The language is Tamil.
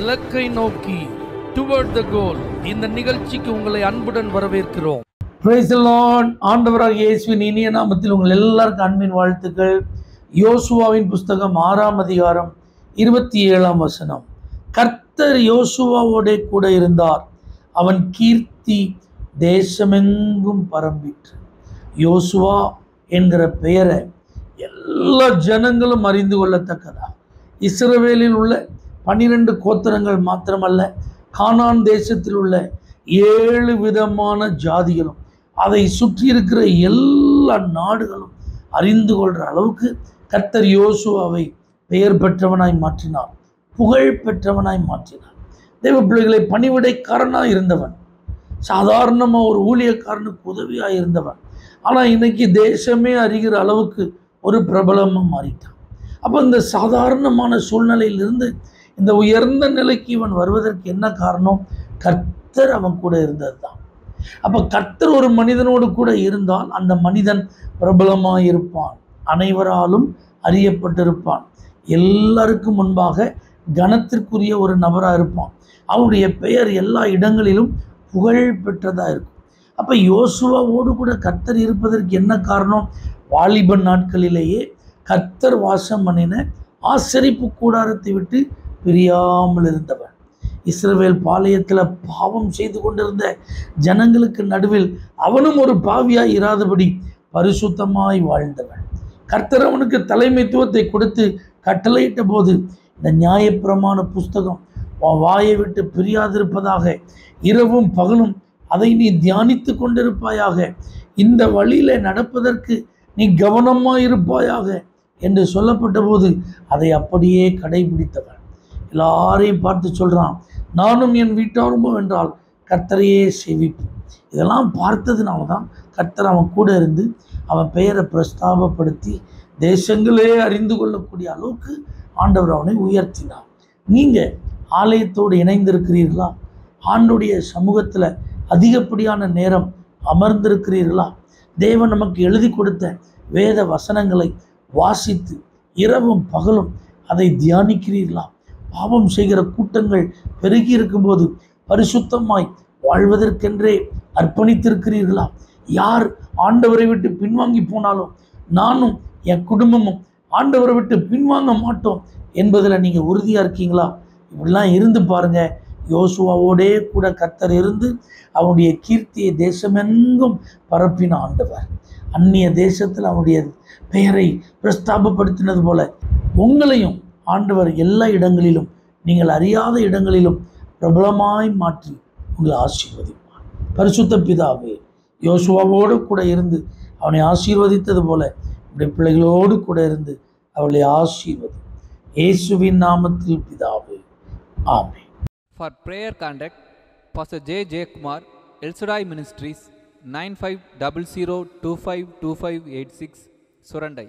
இலக்கை நோக்கி டுவர்ட் த கோல் இந்த நிகழ்ச்சிக்கு உங்களை அன்புடன் வரவேற்கிறோம். Praise the Lord. ஆண்டவராகிய இயேசுவின் இனிய நாமத்தில் உங்கள் எல்லாருக்கும் அன்பின் வாழ்த்துக்கள். யோசுவாவின் புஸ்தகம் 6ஆம் அதிகாரம் 27ஆம் வசனம். கர்த்தர் யோசுவாவோட கூட இருந்தார், அவன் கீர்த்தி தேசமெங்கும் பரம்பிற்று. யோசுவா என்கிற பெயரை எல்லா ஜனங்களும் அறிந்து கொள்ளத்தக்கதா இஸ்ரவேலில் உள்ள 12 கோத்திரங்கள் மாத்திரமல்ல, கானான் தேசத்தில் உள்ள 7 விதமான ஜாதிகளும் அதை சுற்றி இருக்கிற எல்லா நாடுகளும் அறிந்து கொள்கிற அளவுக்கு கர்த்தர் யோசுவாவை பெயர் பெற்றவனாய் மாற்றினார், புகழ் பெற்றவனாய் மாற்றினார். தேவ பிள்ளைகளை பணிவிடைக்காரனாக இருந்தவன், சாதாரணமாக ஒரு ஊழியக்காரனுக்கு உதவியாக இருந்தவன். ஆனால் இன்னைக்கு தேசமே அறிகிற அளவுக்கு ஒரு பிரபலமாக மாறிட்டான். அப்போ இந்த சாதாரணமான சூழ்நிலையிலிருந்து இந்த உயர்ந்த நிலைக்கு இவன் வருவதற்கு என்ன காரணம்? கர்த்தர் அவன் கூட இருந்தது தான். அப்போ கர்த்தர் ஒரு மனிதனோடு கூட இருந்தால் அந்த மனிதன் பிரபலமாக இருப்பான், அனைவராலும் அறியப்பட்டிருப்பான், எல்லாருக்கும் முன்பாக கனத்திற்குரிய ஒரு நபராக இருப்பான். அவனுடைய பெயர் எல்லா இடங்களிலும் புகழ் பெற்றதாக இருக்கும். அப்போ யோசுவாவோடு கூட கர்த்தர் இருப்பதற்கு என்ன காரணம்? வாலிபன் நாட்களிலேயே கர்த்தர் வாசம் பண்ணின ஆசரிப்பு கூடாரத்தை விட்டு பிரியாமல் இருந்தவன். இஸ்ரவேல் பாளையத்தில் பாவம் செய்து கொண்டிருந்த ஜனங்களுக்கு நடுவில் அவனும் ஒரு பாவியாய் இராதபடி பரிசுத்தமாய் வாழ்ந்தவன். கர்த்தர் அவனுக்கு தலைமைத்துவத்தை கொடுத்து கட்டளையிட்ட போது, இந்த நியாயப்பிரமாண புஸ்தகம் வாயை விட்டு பிரியாதிருப்பதாக, இரவும் பகலும் அதை நீ தியானித்து கொண்டிருப்பாயாக, இந்த வழியில நடப்பதற்கு நீ கவனமாக இருப்பாயாக என்று சொல்லப்பட்ட போது அதை அப்படியே கடைபிடித்தவன். எல்லாரையும் பார்த்து சொல்கிறான், நானும் என் வீட்டாருமோ என்றால் கர்த்தரையே சேவிப்போம். இதெல்லாம் பார்த்ததுனால தான் கர்த்தர் அவன் கூட இருந்து அவன் பெயரை பிரஸ்தாபப்படுத்தி தேசங்களே அறிந்து கொள்ளக்கூடிய அளவுக்கு ஆண்டவர் அவனை உயர்த்தினார். நீங்கள் ஆலயத்தோடு இணைந்திருக்கிறீர்களா? ஆண்டுடைய சமூகத்தில் அதிகப்படியான நேரம் அமர்ந்திருக்கிறீர்களா? தேவன் நமக்கு எழுதி கொடுத்த வேத வசனங்களை வாசித்து இரவும் பகலும் அதை தியானிக்கிறீர்களா? பாவம் செய்கிற கூட்டங்கள் பெருகி இருக்கும்போது பரிசுத்தமாய் வாழ்வதற்கென்றே அர்ப்பணித்திருக்கிறீர்களா? யார் ஆண்டவரை விட்டு பின்வாங்கி போனாலும் நானும் என் குடும்பமும் ஆண்டவரை விட்டு பின்வாங்க மாட்டோம் என்பதில் நீங்கள் உறுதியாக இருக்கீங்களா? இப்படிலாம் இருந்து பாருங்க. யோசுவாவோடே கூட கர்த்தர் இருந்து அவனுடைய கீர்த்தியை தேசமெங்கும் பரப்பின ஆண்டவர். அந்நிய தேசத்தில் அவனுடைய பெயரை பிரஸ்தாபப்படுத்தினது போல உங்களையும் ஆண்டவர் எல்லா இடங்களிலும், நீங்கள் அறியாத இடங்களிலும் பிரபலமாய் மாற்றி உங்களை ஆசீர்வதிப்பார். பரிசுத்த பிதாவே, யோசுவாவோடு கூட இருந்து அவனை ஆசீர்வதித்தது போல நம்முடைய பிள்ளைகளோடு கூட இருந்து அவளை ஆசீர்வதி. இயேசுவின் நாமத்தில் பிதாவே, ஆமென். For prayer contact, Pastor J. J. Kumar, El Shaddai Ministries, 9500252586, Surandai.